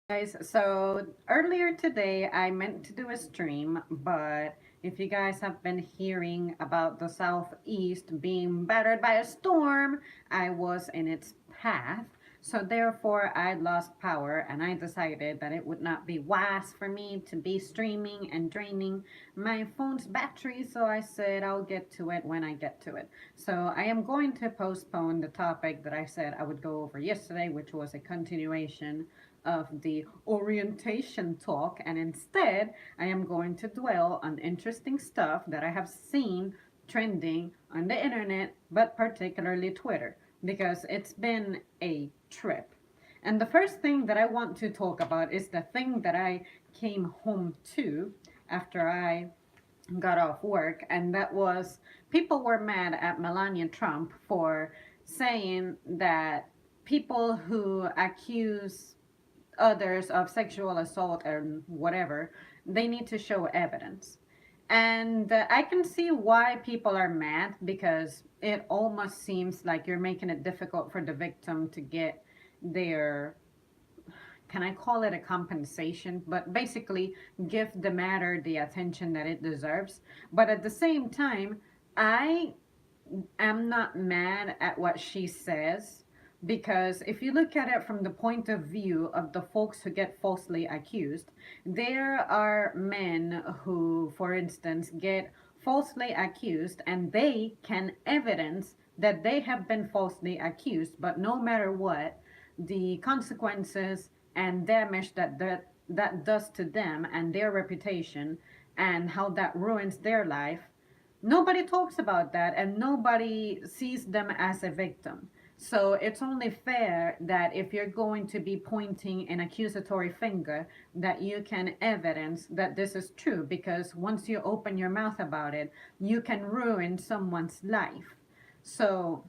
Guys, so earlier today I meant to do a stream, but if you guys have been hearing about the southeast being battered by a storm, I was in its path. So therefore I lost power and I decided that it would not be wise for me to be streaming and draining my phone's battery, so I said I'll get to it when I get to it. So I am going to postpone the topic that I said I would go over yesterday, which was a continuation of the orientation talk, and instead I am going to dwell on interesting stuff that I have seen trending on the internet, but particularly Twitter, because it's been a trip. And the first thing that I want to talk about is the thing that I came home to after I got off work, and that was people were mad at Melania Trump for saying that people who accuse others of sexual assault and whatever, they need to show evidence. And I can see why people are mad because it almost seems like you're making it difficult for the victim to get their, can I call it a compensation? But basically, give the matter the attention that it deserves. But at the same time, I am not mad at what she says because if you look at it from the point of view of the folks who get falsely accused, there are men who, for instance, get falsely accused and they can evidence that they have been falsely accused, but no matter what, the consequences and damage that does to them and their reputation and how that ruins their life, nobody talks about that and nobody sees them as a victim. So it's only fair that if you're going to be pointing an accusatory finger, that you can evidence that this is true, because once you open your mouth about it, you can ruin someone's life. So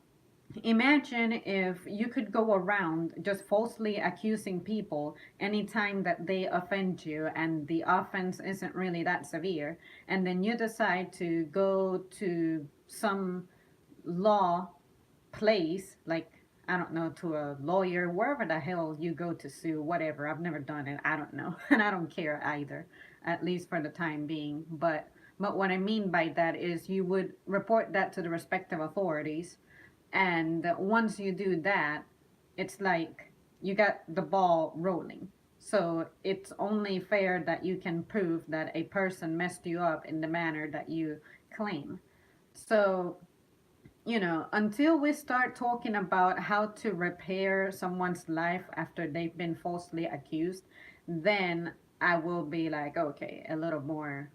imagine if you could go around just falsely accusing people anytime that they offend you and the offense isn't really that severe, and then you decide to go to some law place, like, I don't know, to a lawyer, wherever the hell you go to sue, whatever. I've never done it. I don't know. And I don't care either, at least for the time being. But what I mean by that is you would report that to the respective authorities, and once you do that, it's like you got the ball rolling. So it's only fair that you can prove that a person messed you up in the manner that you claim. So, until we start talking about how to repair someone's life after they've been falsely accused, then I will be like, okay, a little more,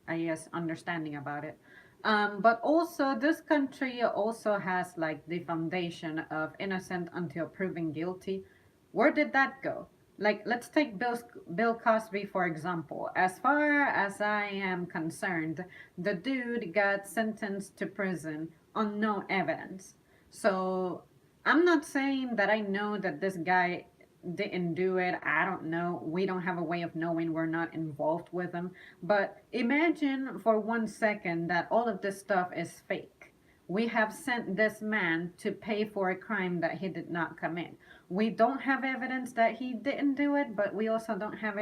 I guess, understanding about it. But also, this country also has like the foundation of innocent until proven guilty. Where did that go? Like, let's take Bill Cosby, for example. As far as I am concerned, the dude got sentenced to prison on no evidence. So, I'm not saying that I know that this guy didn't do it. I don't know. We don't have a way of knowing. We're not involved with him. But imagine for 1 second that all of this stuff is fake. We have sent this man to pay for a crime that he did not commit. We don't have evidence that he didn't do it, but we also don't have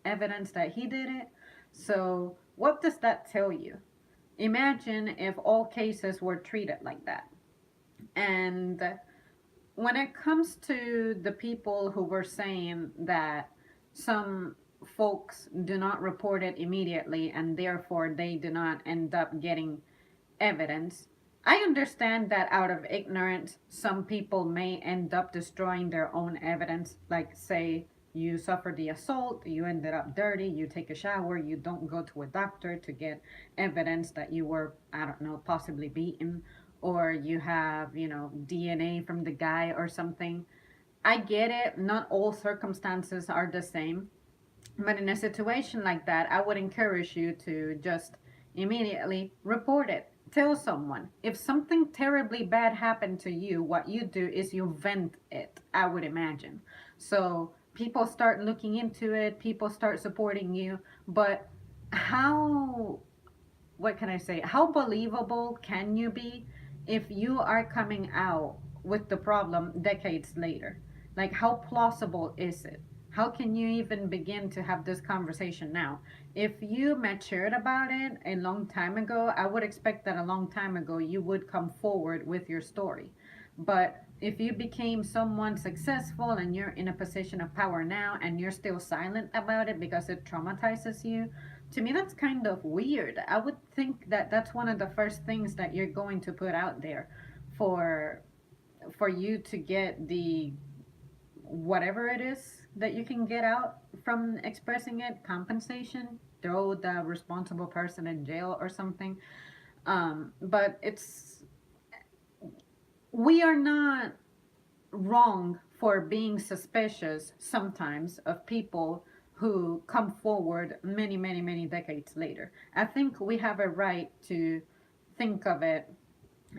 evidence that he did it. So, what does that tell you? Imagine if all cases were treated like that. And when it comes to the people who were saying that some folks do not report it immediately and therefore they do not end up getting evidence, I understand that out of ignorance, some people may end up destroying their own evidence. Like, say, you suffered the assault, you ended up dirty, you take a shower, you don't go to a doctor to get evidence that you were, I don't know, possibly beaten, or you have, DNA from the guy or something. I get it, not all circumstances are the same, but in a situation like that, I would encourage you to just immediately report it. Tell someone. If something terribly bad happened to you, what you do is you vent it, I would imagine. So people start looking into it, people start supporting you. But how, what can I say? How believable can you be if you are coming out with the problem decades later? Like, how plausible is it? How can you even begin to have this conversation now? If you matured about it a long time ago, I would expect that a long time ago you would come forward with your story. But if you became someone successful and you're in a position of power now and you're still silent about it because it traumatizes you, to me that's kind of weird. I would think that that's one of the first things that you're going to put out there for you to get the whatever it is that you can get out from expressing it, compensation, throw the responsible person in jail or something. But we are not wrong for being suspicious sometimes of people who come forward many, many, many decades later. I think we have a right to think of it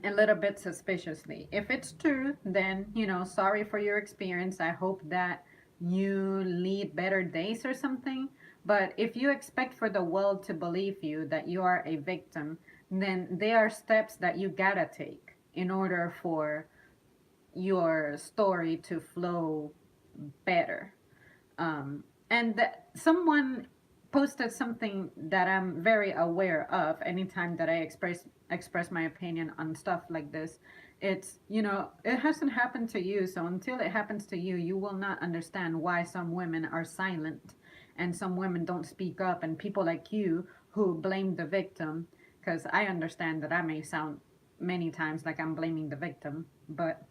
a little bit suspiciously. If it's true, then, sorry for your experience. I hope that you lead better days or something. But if you expect for the world to believe you that you are a victim, then there are steps that you gotta take in order for your story to flow better. And someone posted something that I'm very aware of anytime that I express my opinion on stuff like this. It's, it hasn't happened to you, so until it happens to you, you will not understand why some women are silent and some women don't speak up, and people like you who blame the victim, because I understand that I may sound many times like I'm blaming the victim, but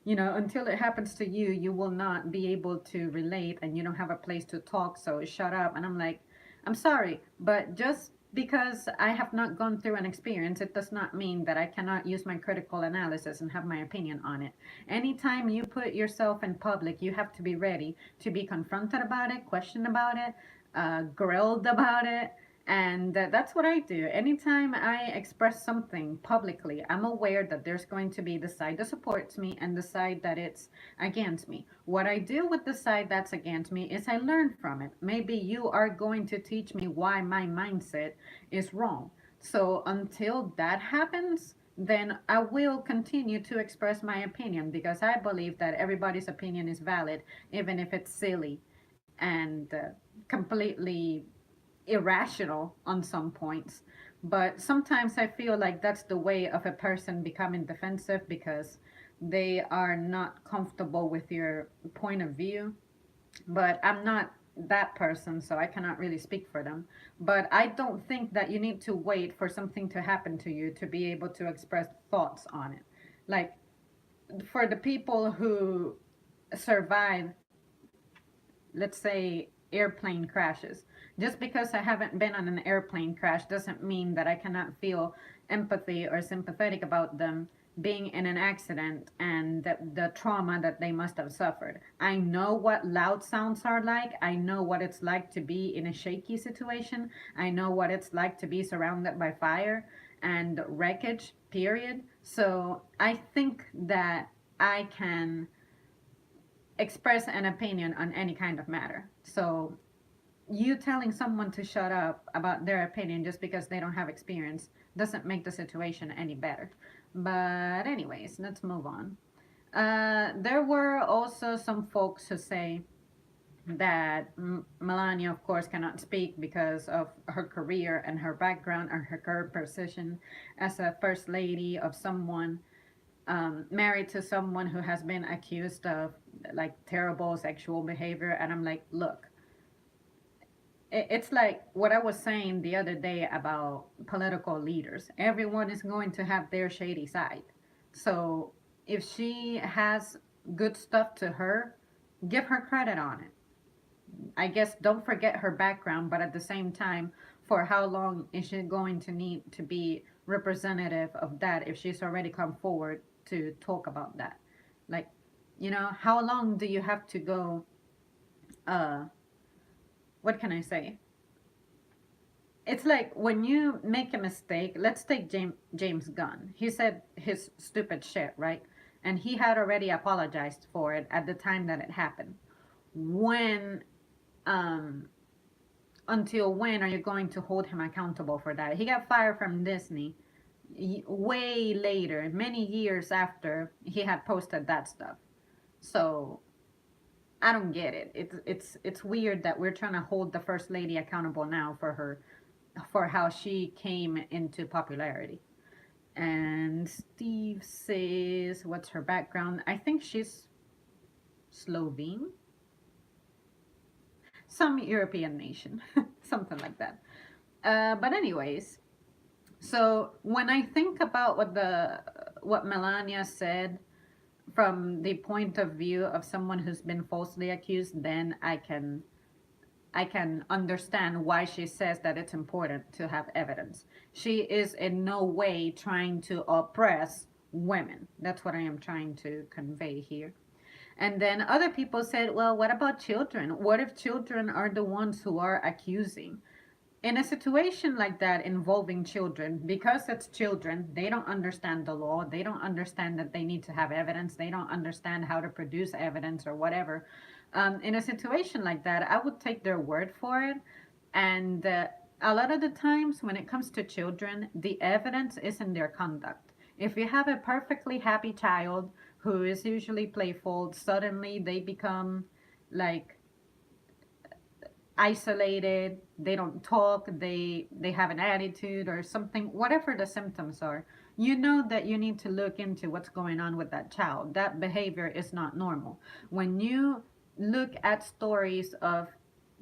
until it happens to you, you will not be able to relate and you don't have a place to talk, so shut up. And I'm like, I'm sorry, but just because I have not gone through an experience, it does not mean that I cannot use my critical analysis and have my opinion on it. Anytime you put yourself in public, you have to be ready to be confronted about it, questioned about it, grilled about it, and that's what I do. Anytime I express something publicly, I'm aware that there's going to be the side that supports me and the side that it's against me. What I do with the side that's against me is I learn from it. Maybe you are going to teach me why my mindset is wrong. So until that happens, then I will continue to express my opinion because I believe that everybody's opinion is valid, even if it's silly and completely irrational on some points. But sometimes I feel like that's the way of a person becoming defensive because they are not comfortable with your point of view. But I'm not that person, so I cannot really speak for them. But I don't think that you need to wait for something to happen to you to be able to express thoughts on it. Like for the people who survive, let's say, airplane crashes. Just because I haven't been on an airplane crash doesn't mean that I cannot feel empathy or sympathetic about them being in an accident and the trauma that they must have suffered. I know what loud sounds are like. I know what it's like to be in a shaky situation. I know what it's like to be surrounded by fire and wreckage, period. So I think that I can express an opinion on any kind of matter. So you telling someone to shut up about their opinion just because they don't have experience doesn't make the situation any better. But anyways, let's move on. There were also some folks who say that Melania, of course, cannot speak because of her career and her background and her current position as a first lady of someone married to someone who has been accused of like terrible sexual behavior. And I'm like, look, it's like what I was saying the other day about political leaders. Everyone is going to have their shady side. So if she has good stuff to her, give her credit on it. I guess don't forget her background, but at the same time, for how long is she going to need to be representative of that if she's already come forward to talk about that? Like, how long do you have to go? Uh, what can I say? It's like when you make a mistake. Let's take James Gunn. He said his stupid shit, right? And he had already apologized for it at the time that it happened. When um until when are you going to hold him accountable for that? He got fired from Disney way later, many years after he had posted that stuff. So I don't get it. It's weird that we're trying to hold the first lady accountable now for how she came into popularity. And Steve says, what's her background? I think she's Slovene, some European nation, something like that. But anyways, so when I think about what Melania said from the point of view of someone who's been falsely accused, then I can understand why she says that it's important to have evidence. She is in no way trying to oppress women. That's what I am trying to convey here. And then other people said, well, what about children? What if children are the ones who are accusing? In a situation like that involving children, because it's children, they don't understand the law. They don't understand that they need to have evidence. They don't understand how to produce evidence or whatever. In a situation like that, I would take their word for it. And a lot of the times when it comes to children, the evidence is in their conduct. If you have a perfectly happy child who is usually playful, suddenly they become like isolated, they don't talk, they have an attitude or something, whatever the symptoms are, you know that you need to look into what's going on with that child. That behavior is not normal. When you look at stories of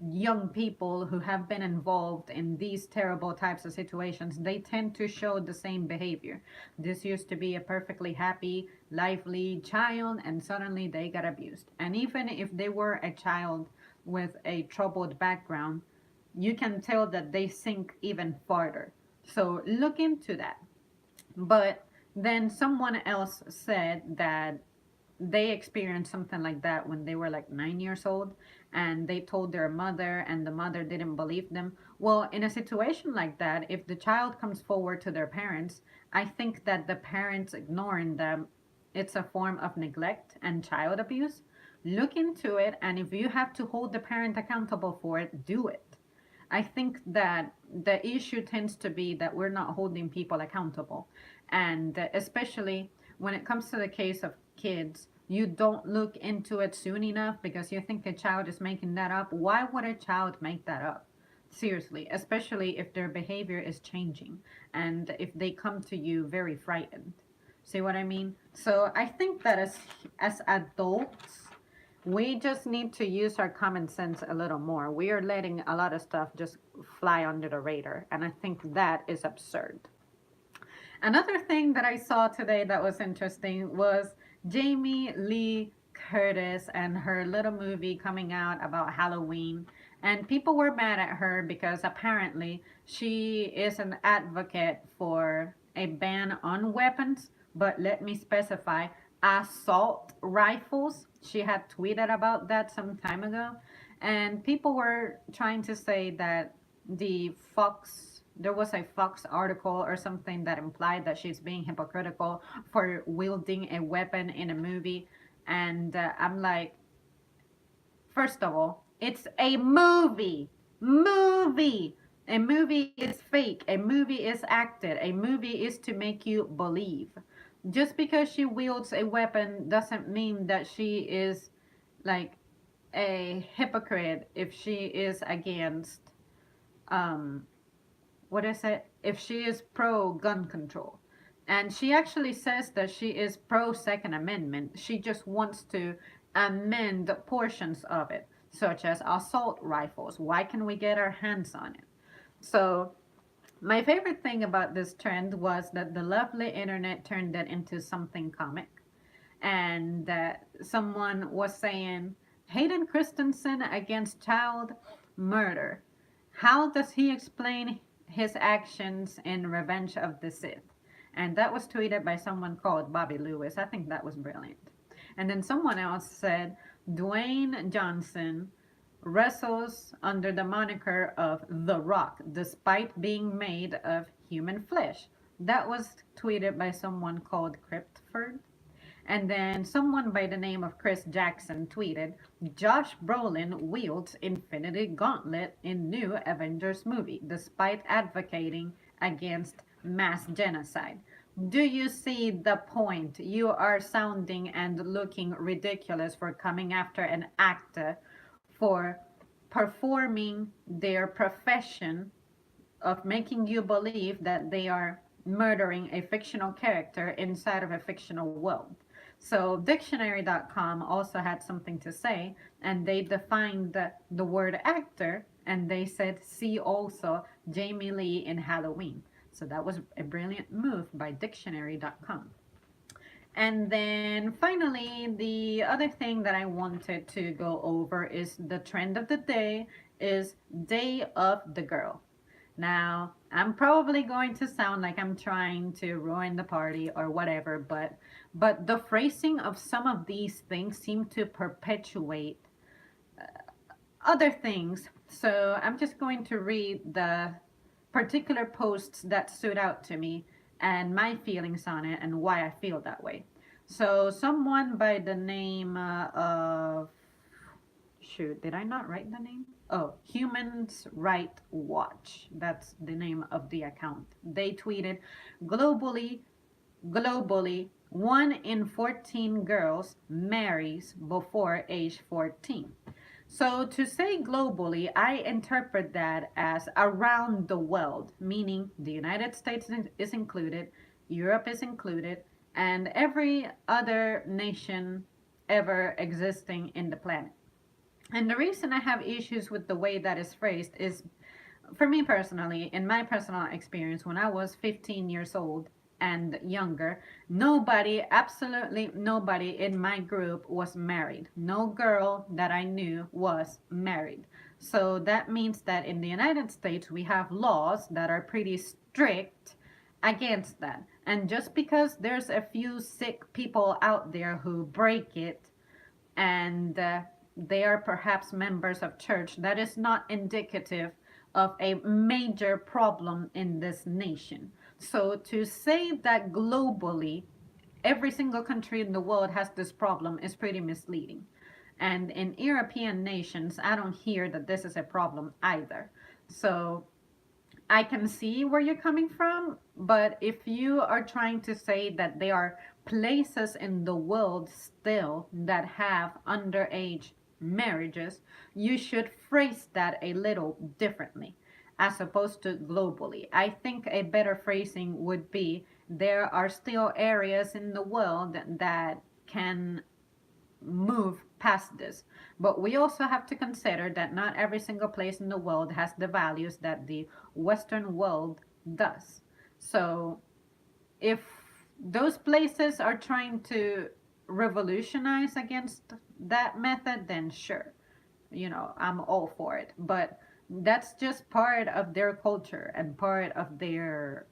young people who have been involved in these terrible types of situations, they tend to show the same behavior. This used to be a perfectly happy, lively child, and suddenly they got abused. And even if they were a child with a troubled background, you can tell that they sink even farther. So look into that. But then someone else said that they experienced something like that when they were like 9 years old, and they told their mother and the mother didn't believe them. Well, in a situation like that, if the child comes forward to their parents, I think that the parents ignoring them, it's a form of neglect and child abuse. Look into it, and if you have to hold the parent accountable for it, do it. I think that the issue tends to be that we're not holding people accountable. And especially when it comes to the case of kids, you don't look into it soon enough because you think a child is making that up. Why would a child make that up? Seriously, especially if their behavior is changing and if they come to you very frightened. See what I mean? So I think that as adults, we just need to use our common sense a little more. We are letting a lot of stuff just fly under the radar, and I think that is absurd. Another thing that I saw today that was interesting was Jamie Lee Curtis and her little movie coming out about Halloween. And people were mad at her because apparently she is an advocate for a ban on weapons. But let me specify, assault rifles. She had tweeted about that some time ago. And people were trying to say that there was a Fox article or something that implied that she's being hypocritical for wielding a weapon in a movie. And I'm like, first of all, it's a movie. Movie. A movie is fake. A movie is acted. A movie is to make you believe. Just because she wields a weapon doesn't mean that she is like a hypocrite if she is against um what is it? If she is pro gun control. And she actually says that she is pro Second Amendment. She just wants to amend portions of it, such as assault rifles. Why can we get our hands on it? So, my favorite thing about this trend was that the lovely internet turned it into something comic. And that someone was saying, Hayden Christensen against child murder. How does he explain his actions in Revenge of the Sith? And that was tweeted by someone called Bobby Lewis. I think that was brilliant. And then someone else said, Dwayne Johnson wrestles under the moniker of The Rock, despite being made of human flesh. That was tweeted by someone called Cryptford. And then someone by the name of Chris Jackson tweeted, Josh Brolin wields Infinity Gauntlet in new Avengers movie, despite advocating against mass genocide. Do you see the point? You are sounding and looking ridiculous for coming after an actor for performing their profession of making you believe that they are murdering a fictional character inside of a fictional world. So, dictionary.com also had something to say, and they defined the word actor, and they said, see also Jamie Lee in Halloween. So, that was a brilliant move by dictionary.com. And then finally, the other thing that I wanted to go over is the trend of the day is Day of the Girl. Now, I'm probably going to sound like I'm trying to ruin the party or whatever, but the phrasing of some of these things seem to perpetuate other things. So, I'm just going to read the particular posts that stood out to me and my feelings on it and why I feel that way. So, someone by the name of shoot, did I not write the name? Oh, Humans Right Watch. That's the name of the account. They tweeted globally, 1 in 14 girls marries before age 14. So to say globally, I interpret that as around the world, meaning the United States is included, Europe is included, and every other nation ever existing in the planet. And the reason I have issues with the way that is phrased is, for me personally, in my personal experience, when I was 15 years old and younger, nobody, absolutely nobody in my group was married. No girl that I knew was married. So that means that in the United States, we have laws that are pretty strict against that. And just because there's a few sick people out there who break it, and they are perhaps members of church, that is not indicative of a major problem in this nation. So to say that globally every single country in the world has this problem is pretty misleading. And in European nations, I don't hear that this is a problem either. So I can see where you're coming from, but if you are trying to say that there are places in the world still that have underage marriages, you should phrase that a little differently as opposed to globally. I think a better phrasing would be there are still areas in the world that can move past this. But we also have to consider that not every single place in the world has the values that the Western world does. So if those places are trying to revolutionize against that method, then sure, I'm all for it. But that's just part of their culture and part of their,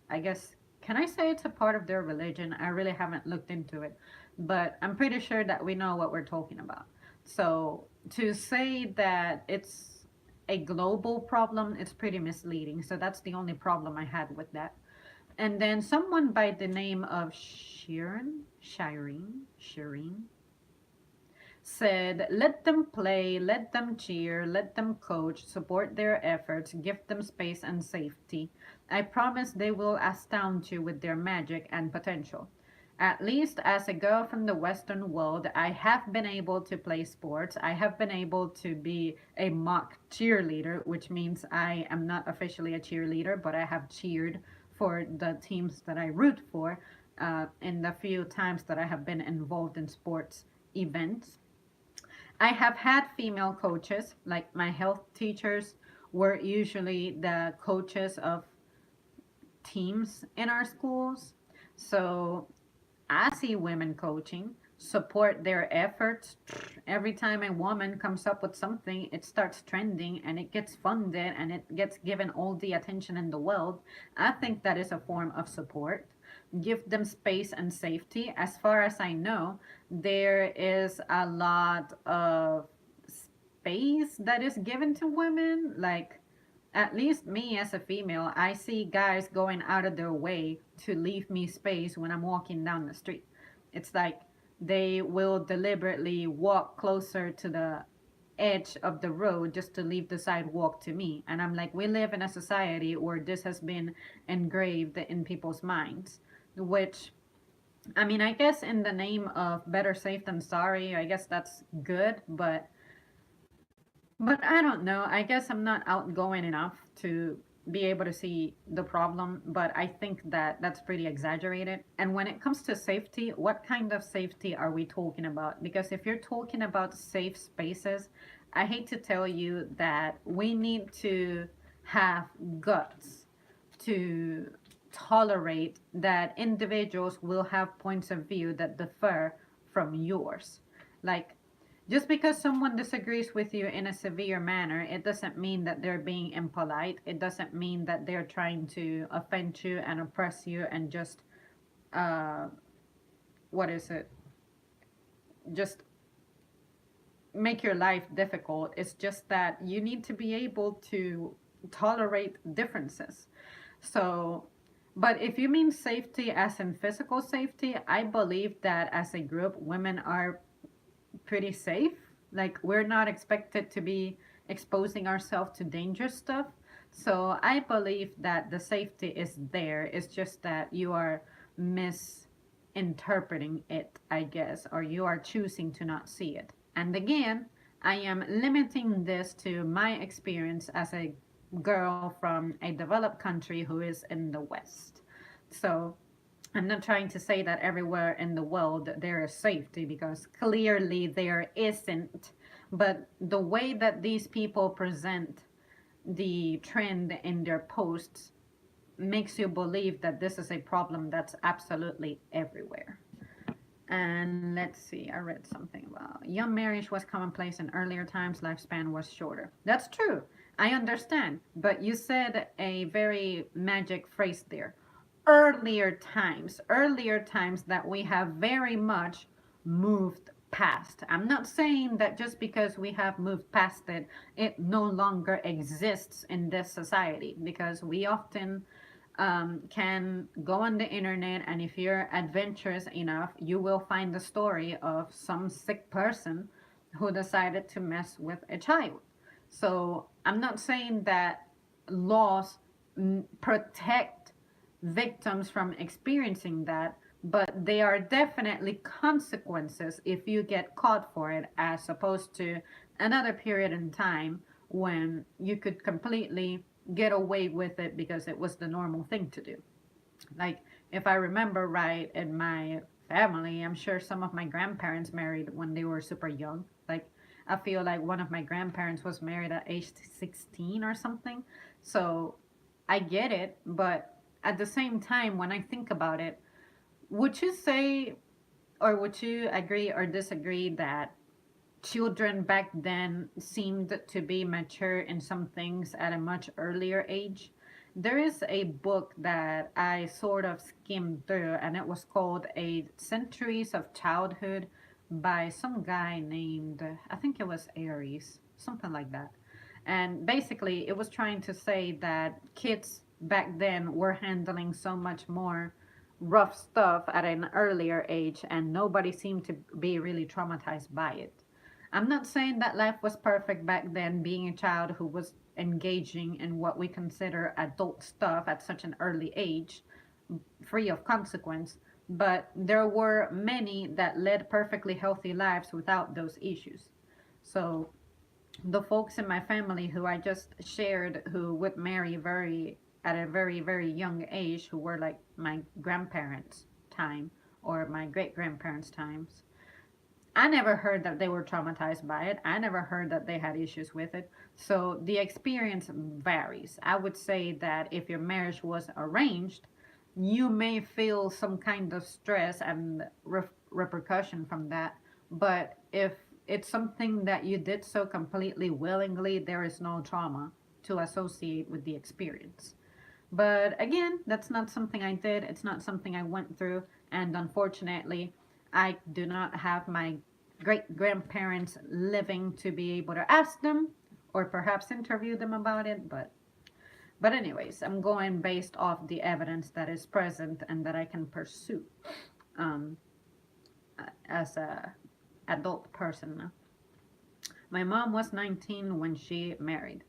I guess, can I say it's a part of their religion? I really haven't looked into it, but I'm pretty sure that we know what we're talking about. So to say that it's a global problem, it's pretty misleading. So that's the only problem I had with that. And then someone by the name of Shireen said, let them play, let them cheer, let them coach, support their efforts, give them space and safety. I promise they will astound you with their magic and potential. At least as a girl from the Western world, I have been able to play sports. I have been able to be a mock cheerleader, which means I am not officially a cheerleader, but I have cheered for the teams that I root for in the few times that I have been involved in sports events. I have had female coaches, like my health teachers were usually the coaches of teams in our schools. So I see women coaching, support their efforts. Every time a woman comes up with something, it starts trending and it gets funded and it gets given all the attention in the world. I think that is a form of support. Give them space and safety. As far as I know, there is a lot of space that is given to women. Like, at least me as a female, I see guys going out of their way to leave me space when I'm walking down the street. It's like they will deliberately walk closer to the edge of the road just to leave the sidewalk to me. And I'm like, we live in a society where this has been engraved in people's minds, which, I mean, I guess in the name of better safe than sorry, I guess that's good, but I don't know. I guess I'm not outgoing enough to be able to see the problem, but I think that that's pretty exaggerated. And when it comes to safety, what kind of safety are we talking about? Because if you're talking about safe spaces, I hate to tell you that we need to have guts to tolerate that individuals will have points of view that differ from yours. Like, just because someone disagrees with you in a severe manner, it doesn't mean that they're being impolite. It doesn't mean that they're trying to offend you and oppress you and just, uh, what is it? Just make your life difficult. It's just that you need to be able to tolerate differences. So, but if you mean safety as in physical safety, I believe that as a group, women are pretty safe. Like, we're not expected to be exposing ourselves to dangerous stuff. So I believe that the safety is there. It's just that you are misinterpreting it, I guess, or you are choosing to not see it. And again, I am limiting this to my experience as a girl from a developed country who is in the West. So I'm not trying to say that everywhere in the world there is safety, because clearly there isn't. But the way that these people present the trend in their posts makes you believe that this is a problem that's absolutely everywhere. And let's see, I read something about young marriage was commonplace in earlier times, lifespan was shorter. That's true. I understand. But you said a very magic phrase there. Earlier times that we have very much moved past. I'm not saying that just because we have moved past it, it no longer exists in this society, because we often can go on the internet, and if you're adventurous enough, you will find the story of some sick person who decided to mess with a child. So I'm not saying that laws protect victims from experiencing that, but they are definitely consequences if you get caught for it, as opposed to another period in time when you could completely get away with it because it was the normal thing to do. Like, if I remember right, in my family, I'm sure some of my grandparents married when they were super young. Like, I feel like one of my grandparents was married at age 16 or something. So I get it, but at the same time, when I think about it, would you say, or would you agree or disagree that children back then seemed to be mature in some things at a much earlier age? There is a book that I sort of skimmed through, and it was called A Centuries of Childhood by some guy named, I think it was Aries, something like that. And basically, it was trying to say that kids back then were handling so much more rough stuff at an earlier age, and nobody seemed to be really traumatized by it. I'm not saying that life was perfect back then, being a child who was engaging in what we consider adult stuff at such an early age, free of consequence, but there were many that led perfectly healthy lives without those issues. So the folks in my family who I just shared, who would marry very at a very very young age, who were like my grandparents' time or my great grandparents' times, I never heard that they were traumatized by it. I never heard that they had issues with it. So the experience varies. I would say that if your marriage was arranged, you may feel some kind of stress and repercussion from that. But if it's something that you did so completely willingly, there is no trauma to associate with the experience. But again, that's not something I did. It's not something I went through. And unfortunately, I do not have my great grandparents living to be able to ask them or perhaps interview them about it. But anyways, I'm going based off the evidence that is present and that I can pursue um, as a adult person. My mom was 19 when she married.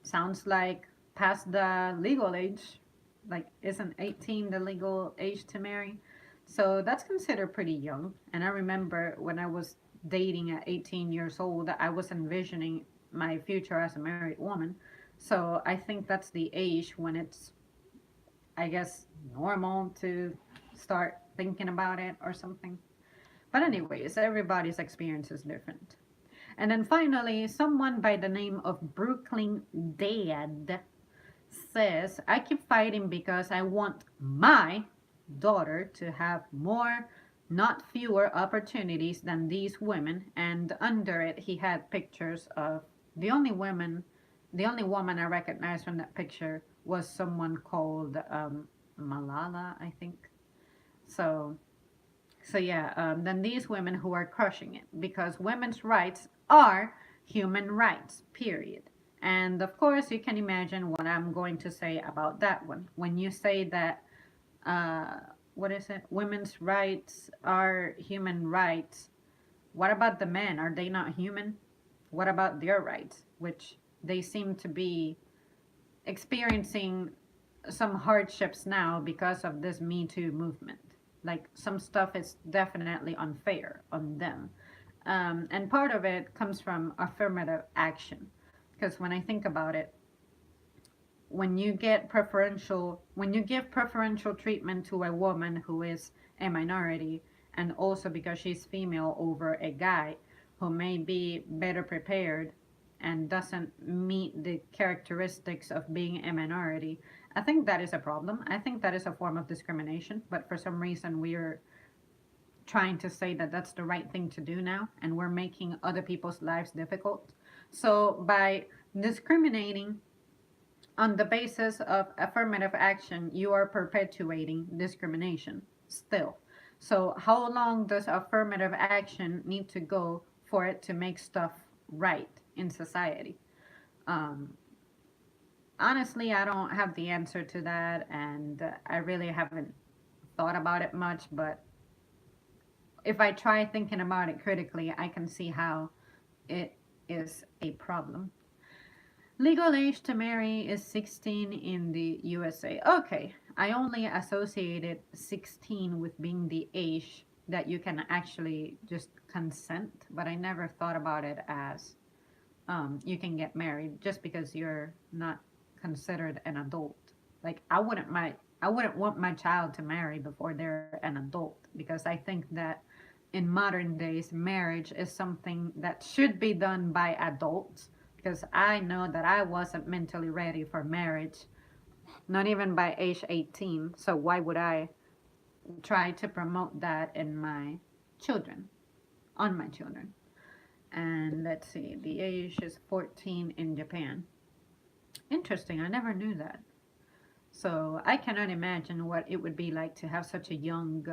Sounds like past the legal age. Like, isn't 18 the legal age to marry? So that's considered pretty young. And I remember when I was dating at 18 years old, I was envisioning my future as a married woman. So I think that's the age when it's, I guess, normal to start thinking about it or something. But, anyways, everybody's experience is different. And then finally, someone by the name of Brooklyn Dad says, I keep fighting because I want my daughter to have more, not fewer, opportunities than these women. And under it, he had pictures of the only women, the only woman I recognized from that picture was someone called Malala, I think. So yeah, then these women who are crushing it because women's rights are human rights, period. And of course, you can imagine what I'm going to say about that one. When you say that, uh, what is it? Women's rights are human rights. What about the men? Are they not human? What about their rights? Which they seem to be experiencing some hardships now because of this Me Too movement. Like some stuff is definitely unfair on them. And part of it comes from affirmative action. Because when I think about it, when you give preferential treatment to a woman who is a minority, and also because she's female over a guy who may be better prepared and doesn't meet the characteristics of being a minority, I think that is a problem. I think that is a form of discrimination, but for some reason we're trying to say that that's the right thing to do now, and we're making other people's lives difficult. So by discriminating on the basis of affirmative action, you are perpetuating discrimination still. So, how long does affirmative action need to go for it to make stuff right in society? Um, Honestly, I don't have the answer to that, and I really haven't thought about it much. But if I try thinking about it critically, I can see how it is a problem. Legal age to marry is 16 in the USA. Okay, I only associated 16 with being the age that you can actually just consent, but I never thought about it as you can get married just because you're not considered an adult. Like I wouldn't want my child to marry before they're an adult because I think that in modern days marriage is something that should be done by adults because I know that I wasn't mentally ready for marriage, not even by age 18. So why would I try to promote that in my children, on my children? And let's see, the age is 14 in Japan. Interesting, I never knew that. So I cannot imagine what it would be like to have such a young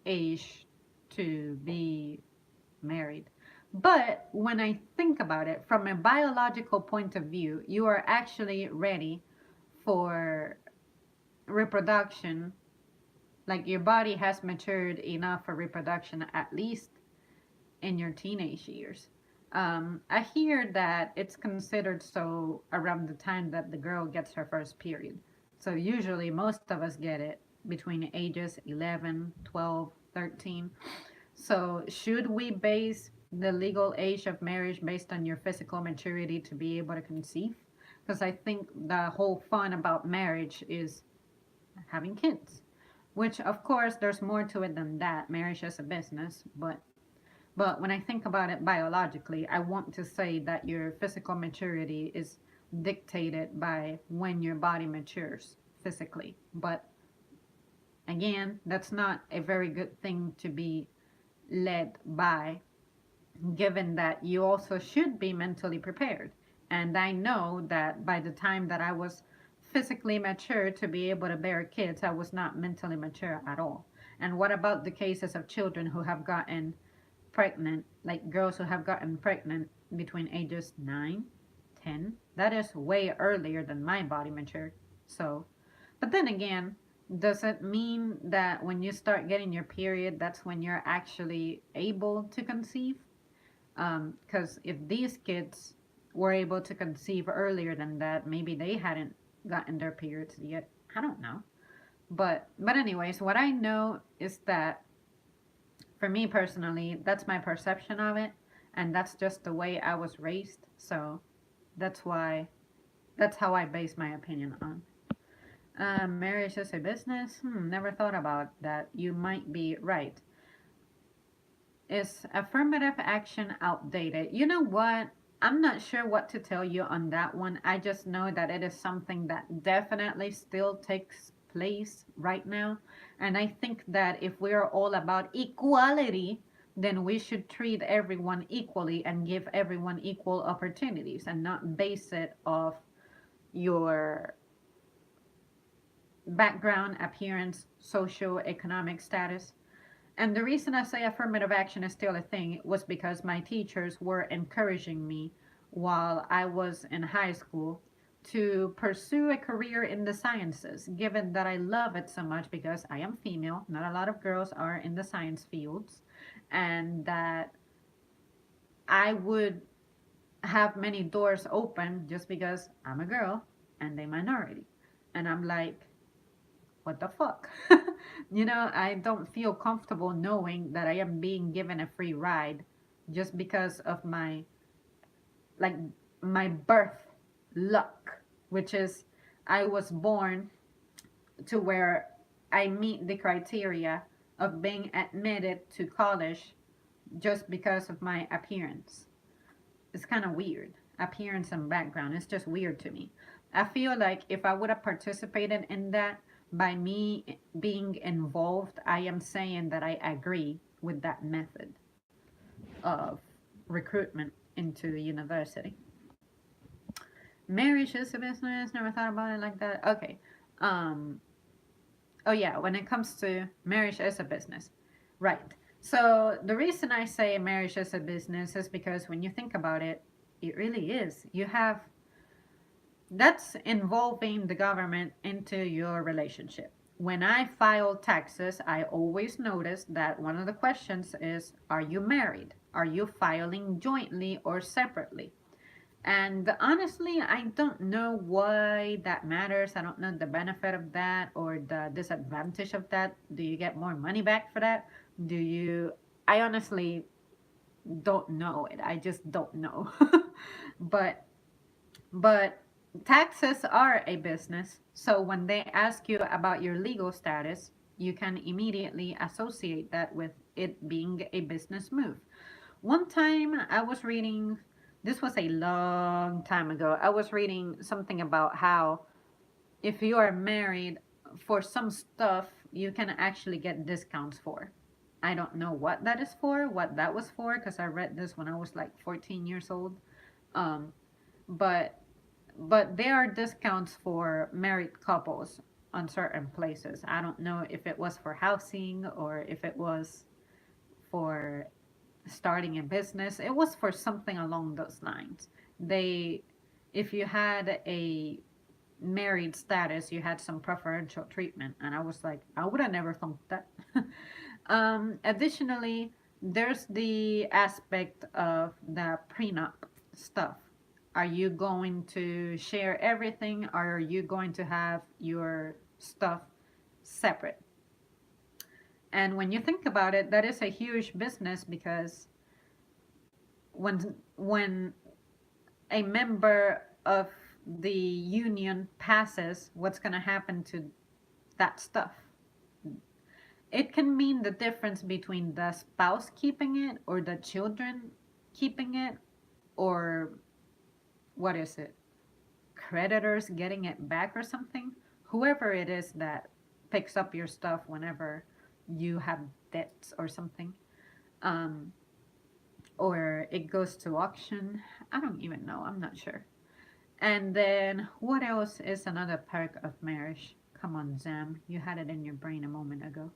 age to be married. But when I think about it from a biological point of view, you are actually ready for reproduction. Like your body has matured enough for reproduction, at least in your teenage years. I hear that it's considered so around the time that the girl gets her first period. So usually most of us get it between ages 11, 12, 13. So should we base the legal age of marriage based on your physical maturity to be able to conceive? Because I think the whole fun about marriage is having kids, which of course there's more to it than that. Marriage is a business, but when I think about it biologically, I want to say that your physical maturity is dictated by when your body matures physically. But again, that's not a very good thing to be led by, given that you also should be mentally prepared. And I know that by the time that I was physically mature to be able to bear kids, I was not mentally mature at all. And what about the cases of children who have gotten pregnant, like girls who have gotten pregnant between ages 9, 10? That is way earlier than my body matured. So, but then again, does it mean that when you start getting your period, that's when you're actually able to conceive? Because if these kids were able to conceive earlier than that, maybe they hadn't gotten their periods yet. I don't know. But anyways, what I know is that for me personally, that's my perception of it, and that's just the way I was raised. So that's why that's how I base my opinion on. Marriage as a business? Never thought about that. You might be right. Is affirmative action outdated? You know what? I'm not sure what to tell you on that one. I just know that it is something that definitely still takes place right now. And I think that if we're all about equality, then we should treat everyone equally and give everyone equal opportunities and not base it off your background, appearance, socio-economic status. And the reason I say affirmative action is still a thing was because my teachers were encouraging me while I was in high school to pursue a career in the sciences, given that I love it so much because I am female. Not a lot of girls are in the science fields, and that I would have many doors open just because I'm a girl and a minority. And I'm like, what the fuck? I don't feel comfortable knowing that I am being given a free ride just because of like my birth luck, which is I was born to where I meet the criteria of being admitted to college just because of my appearance. It's kind of weird. Appearance and background. It's just weird to me. I feel like if I would have participated in that, by me being involved, I am saying that I agree with that method of recruitment into the university. Marriage is a business. Never thought about it like that. Okay. Um. Oh yeah. When it comes to marriage as a business, right? So the reason I say marriage as a business is because when you think about it, it really is. You have That's involving the government into your relationship. When I file taxes, I always notice that one of the questions is, are you married? Are you filing jointly or separately? And honestly, I don't know why that matters. I don't know the benefit of that or the disadvantage of that. Do you get more money back for that? Do you? I honestly don't know it. I just don't know. but but taxes are a business, so when they ask you about your legal status, you can immediately associate that with it being a business move. One time I was reading, this was a long time ago, I was reading something about how if you are married, for some stuff, you can actually get discounts for. I don't know what that is for, what that was for, because I read this when I was like 14 years old. Um, but but there are discounts for married couples on certain places. I don't know if it was for housing or if it was for starting a business. It was for something along those lines. They, if you had a married status, you had some preferential treatment, and I was like, I would have never thought that. Additionally, there's the aspect of the prenup stuff. Are you going to share everything, or are you going to have your stuff separate? And when you think about it, that is a huge business because when a member of the union passes, what's going to happen to that stuff? It can mean the difference between the spouse keeping it or the children keeping it, or what is it? Creditors getting it back or something. Whoever it is that picks up your stuff whenever you have debts or something. Um, or it goes to auction. I don't even know. I'm not sure. And then what else is another perk of marriage? Come on, Zam. You had it in your brain a moment ago.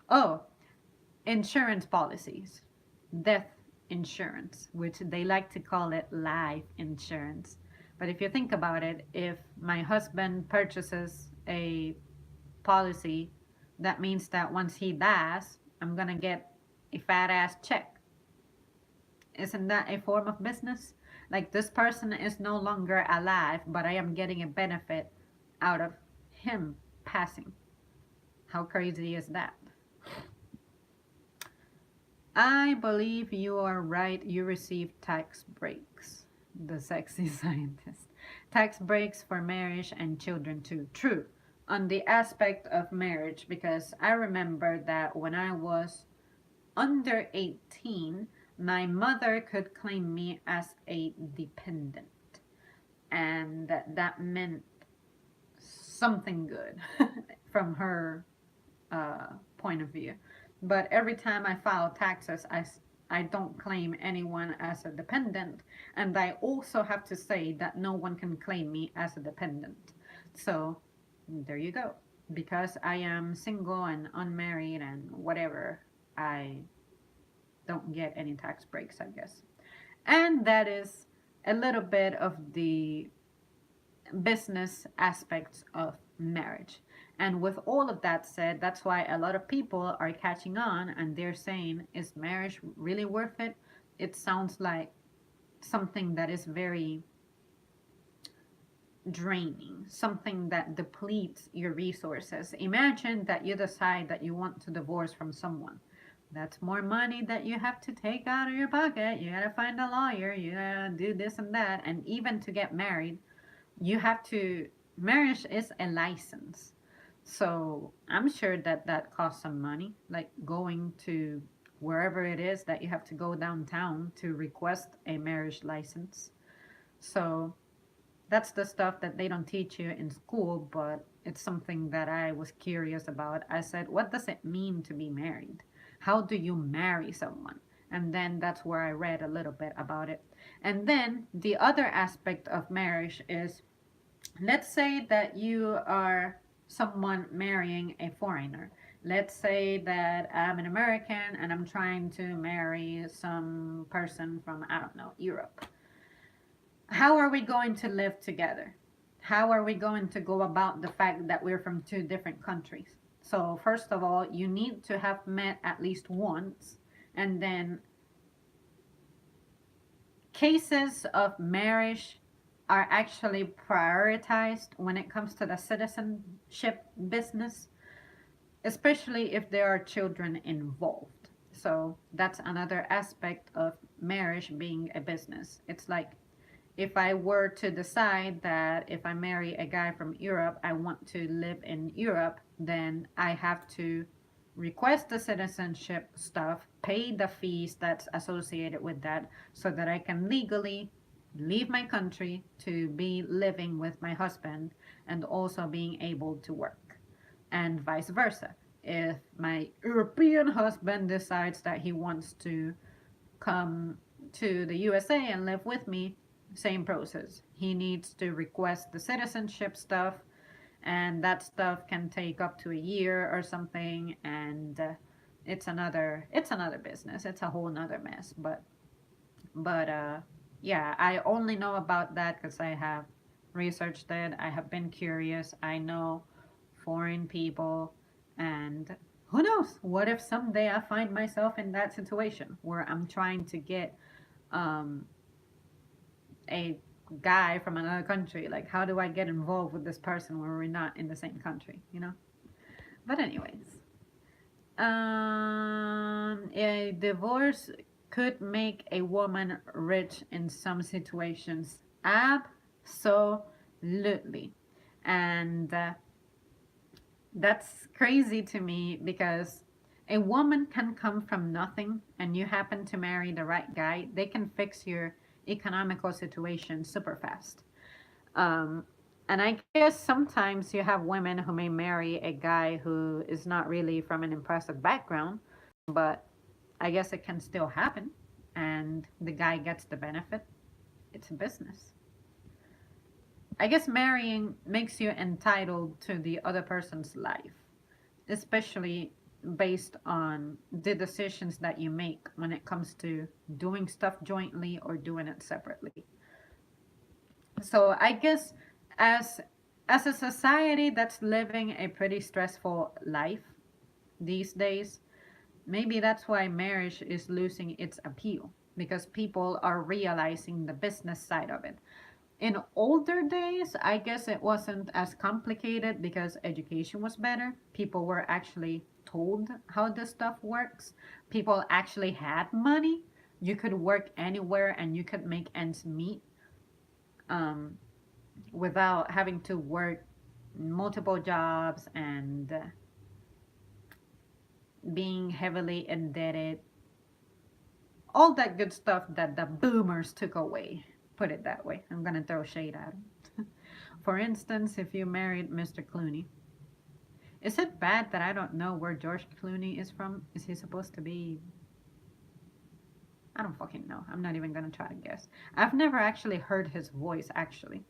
Oh, insurance policies. Death insurance, which they like to call it life insurance. But if you think about it, if my husband purchases a policy, that means that once he dies, I'm gonna get a fat ass check. Isn't that a form of business? Like this person is no longer alive, but I am getting a benefit out of him passing. How crazy is that? I believe you are right. You receive tax breaks. The sexy scientist. Tax breaks for marriage and children too. True. On the aspect of marriage, because I remember that when I was under 18, my mother could claim me as a dependent. And that meant something good from her point of view. But every time I file taxes, I don't claim anyone as a dependent. And I also have to say that no one can claim me as a dependent. So there you go. Because I am single and unmarried and whatever, I don't get any tax breaks, I guess. And that is a little bit of the business aspects of marriage. And with all of that said, that's why a lot of people are catching on and they're saying, is marriage really worth it? It sounds like something that is very draining, something that depletes your resources. Imagine that you decide that you want to divorce from someone. That's more money that you have to take out of your pocket. You gotta find a lawyer, you gotta do this and that. And even to get married, you have to, marriage is a license. So I'm sure that that costs some money, like going to wherever it is that you have to go downtown to request a marriage license. So that's the stuff that they don't teach you in school, but it's something that I was curious about. I said, what does it mean to be married? How do you marry someone? And then that's where I read a little bit about it. And then the other aspect of marriage is, let's say that you are someone marrying a foreigner. Let's say that I'm an American and I'm trying to marry some person from, I don't know, Europe. How are we going to live together? How are we going to go about the fact that we're from two different countries? So, first of all, you need to have met at least once, and then cases of marriage are actually prioritized when it comes to the citizenship business, especially if there are children involved. So that's another aspect of marriage being a business. It's like if I were to decide that if I marry a guy from Europe, I want to live in Europe, then I have to request the citizenship stuff, pay the fees that's associated with that, so that I can legally leave my country to be living with my husband and also being able to work, and vice versa. If my European husband decides that he wants to come to the USA and live with me, same process. He needs to request the citizenship stuff, and that stuff can take up to a year or something, and it's another business. It's a whole nother mess. But yeah, I only know about that because I have researched it. I have been curious. I know foreign people, and who knows? What if someday I find myself in that situation where I'm trying to get um, a guy from another country? Like, how do I get involved with this person when we're not in the same country? But anyways, a divorce could make a woman rich in some situations. Absolutely. And that's crazy to me because a woman can come from nothing and you happen to marry the right guy, they can fix your economical situation super fast. Um, and I guess sometimes you have women who may marry a guy who is not really from an impressive background, but I guess it can still happen, and the guy gets the benefit. It's a business. I guess marrying makes you entitled to the other person's life, especially based on the decisions that you make when it comes to doing stuff jointly or doing it separately. So I guess as as a society that's living a pretty stressful life these days, maybe that's why marriage is losing its appeal because people are realizing the business side of it. In older days, I guess it wasn't as complicated because education was better. People were actually told how this stuff works. People actually had money. You could work anywhere and you could make ends meet, um, without having to work multiple jobs and being heavily indebted. All that good stuff that the boomers took away. Put it that way. I'm gonna throw shade at them. For instance, if you married Mr. Clooney, is it bad that I don't know where George Clooney is from? Is he supposed to be? I don't fucking know. I'm not even gonna try to guess. I've never actually heard his voice actually,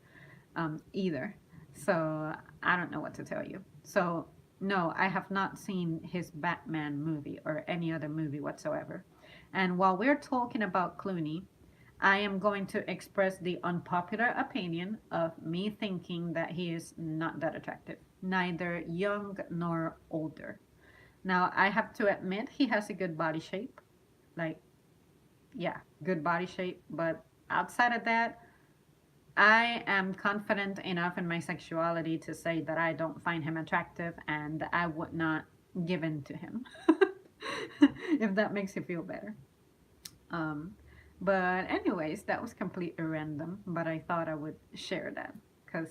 either. So I don't know what to tell you. So no, I have not seen his Batman movie or any other movie whatsoever. And while we're talking about Clooney, I am going to express the unpopular opinion of me thinking that he is not that attractive, neither young nor older. Now, I have to admit he has a good body shape. Like, yeah, good body shape. But outside of that, I am confident enough in my sexuality to say that I don't find him attractive and I would not give in to him. If that makes you feel better. Um, but anyways, that was completely random, but I thought I would share that because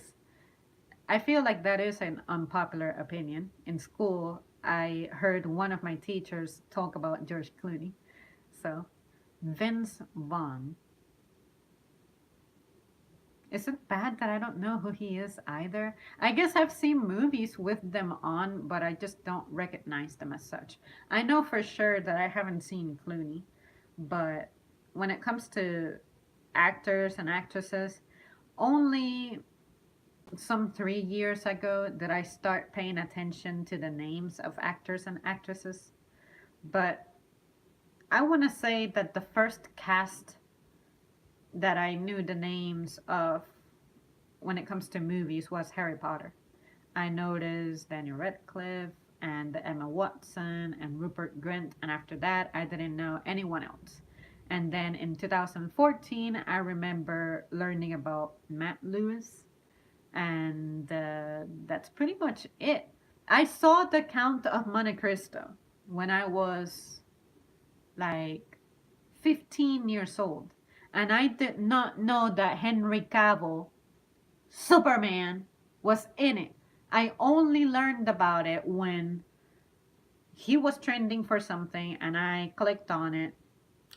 I feel like that is an unpopular opinion. In school, I heard one of my teachers talk about George Clooney. So, Vince Vaughn. Is it bad that I don't know who he is either? I guess I've seen movies with them on, but I just don't recognize them as such. I know for sure that I haven't seen Clooney, but when it comes to actors and actresses, only some 3 years ago did I start paying attention to the names of actors and actresses. But I want to say that the first cast that I knew the names of when it comes to movies was Harry Potter. I noticed Daniel Radcliffe and Emma Watson and Rupert Grint, and after that, I didn't know anyone else. And then in 2014, I remember learning about Matt Lewis, and that's pretty much it. I saw The Count of Monte Cristo when I was like 15 years old, and I did not know that Henry Cavill, Superman, was in it. I only learned about it when he was trending for something and I clicked on it.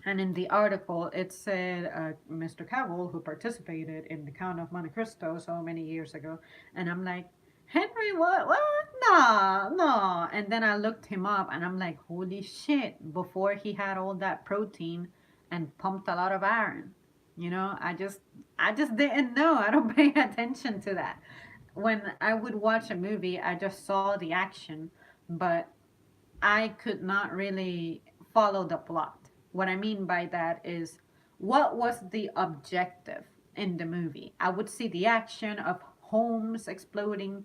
And in the article, it said Mr. Cavill, who participated in The Count of Monte Cristo so many years ago. And I'm like, Henry, what? What? No, no. And then I looked him up and I'm like, holy shit. Before he had all that protein and pumped a lot of iron. You know, I just didn't know. I don't pay attention to that. When I would watch a movie, I just saw the action, but I could not really follow the plot. What I mean by that is, what was the objective in the movie? I would see the action of homes exploding,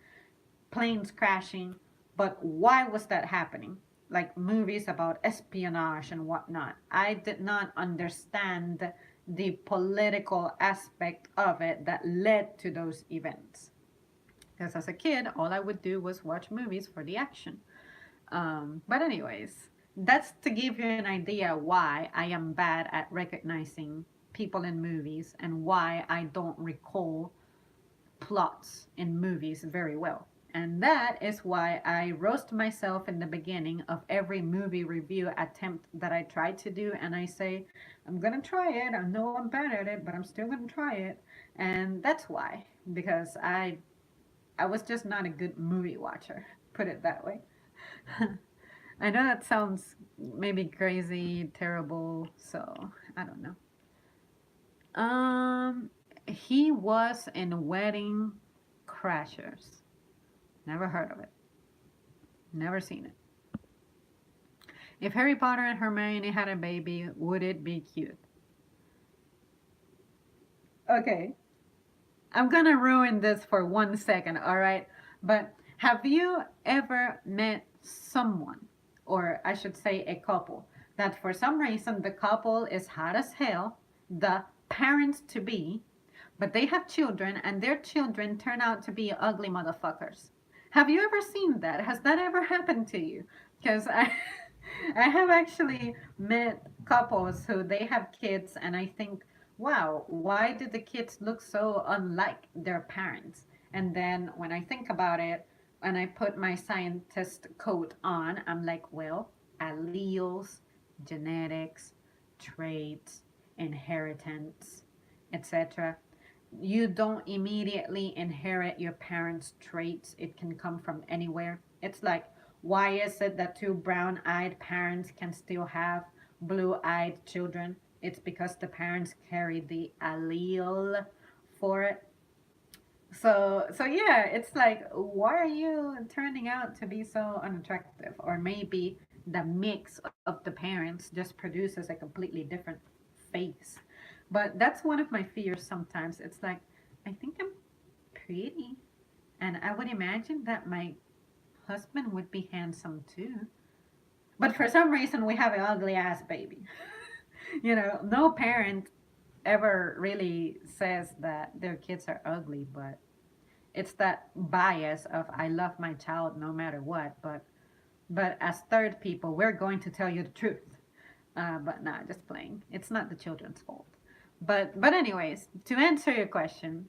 planes crashing, but why was that happening? Like movies about espionage and whatnot. I did not understand the political aspect of it that led to those events. Because as a kid, all I would do was watch movies for the action. But anyways, that's to give you an idea why I am bad at recognizing people in movies and why I don't recall plots in movies very well. And that is why I roast myself in the beginning of every movie review attempt that I try to do. And I say, I'm going to try it. I know I'm bad at it, but I'm still going to try it. And that's why, because I was just not a good movie watcher, put it that way. I know that sounds maybe crazy, terrible, so I don't know. He was in Wedding Crashers. Never heard of it. Never seen it. If Harry Potter and Hermione had a baby, would it be cute? Okay, I'm gonna ruin this for 1 second, alright? But have you ever met someone, or I should say a couple, that for some reason the couple is hot as hell, the parents to be, but they have children and their children turn out to be ugly motherfuckers. Have you ever seen that? Has that ever happened to you? Because I, I have actually met couples who they have kids, and I think, wow, why do the kids look so unlike their parents? And then when I think about it, and I put my scientist coat on, I'm like, well, alleles, genetics, traits, inheritance, etc. You don't immediately inherit your parents' traits. It can come from anywhere. It's like, why is it that two brown eyed parents can still have blue eyed children? It's because the parents carry the allele for it. So yeah, it's like, why are you turning out to be so unattractive? Or maybe the mix of the parents just produces a completely different face. But that's one of my fears sometimes. It's like, I think I'm pretty, and I would imagine that my husband would be handsome too. But for some reason, we have an ugly ass baby. No parent ever really says that their kids are ugly, but it's that bias of I love my child no matter what. But as third people, we're going to tell you the truth. But nah, just playing. It's not the children's fault. But anyways, to answer your question,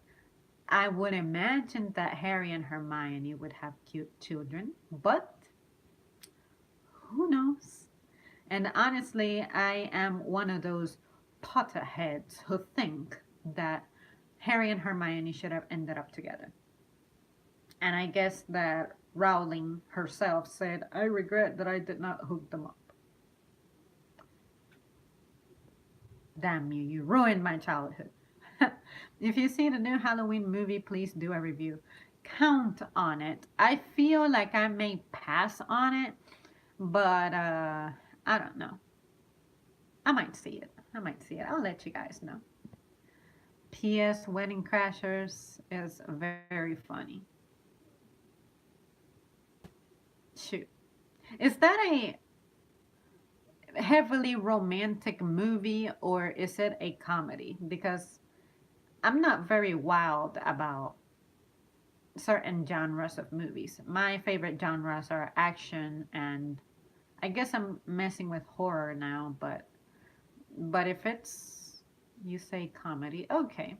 I would imagine that Harry and Hermione would have cute children, but who knows? And honestly, I am one of those Potterheads who think that Harry and Hermione should have ended up together. And I guess that Rowling herself said, I regret that I did not hook them up. Damn you, you ruined my childhood. If you see the new Halloween movie, please do a review. Count on it. I feel like I may pass on it, but I don't know. I might see it. I might see it. I'll let you guys know. P.S. Wedding Crashers is very funny. Shoot. Is that a heavily romantic movie or is it a comedy? Because I'm not very wild about certain genres of movies. My favorite genres are action and I guess I'm messing with horror now, but if it's you say comedy, okay.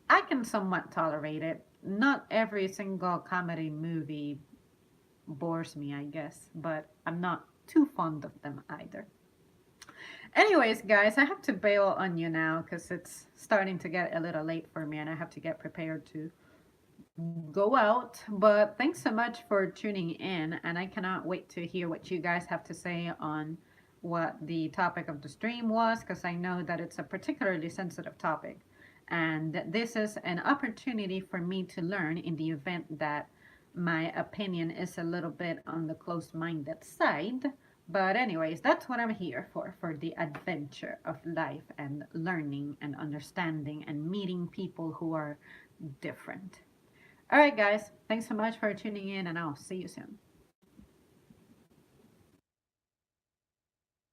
I can somewhat tolerate it. Not every single comedy movie bores me, I guess, but I'm not too fond of them either. Anyways, guys, I have to bail on you now because it's starting to get a little late for me and I have to get prepared to go out. But thanks so much for tuning in, and I cannot wait to hear what you guys have to say on what the topic of the stream was because I know that it's a particularly sensitive topic. And this is an opportunity for me to learn in the event that my opinion is a little bit on the closed minded side. But, anyways, that's what I'm here for the adventure of life and learning and understanding and meeting people who are different. All right, guys, thanks so much for tuning in, and I'll see you soon.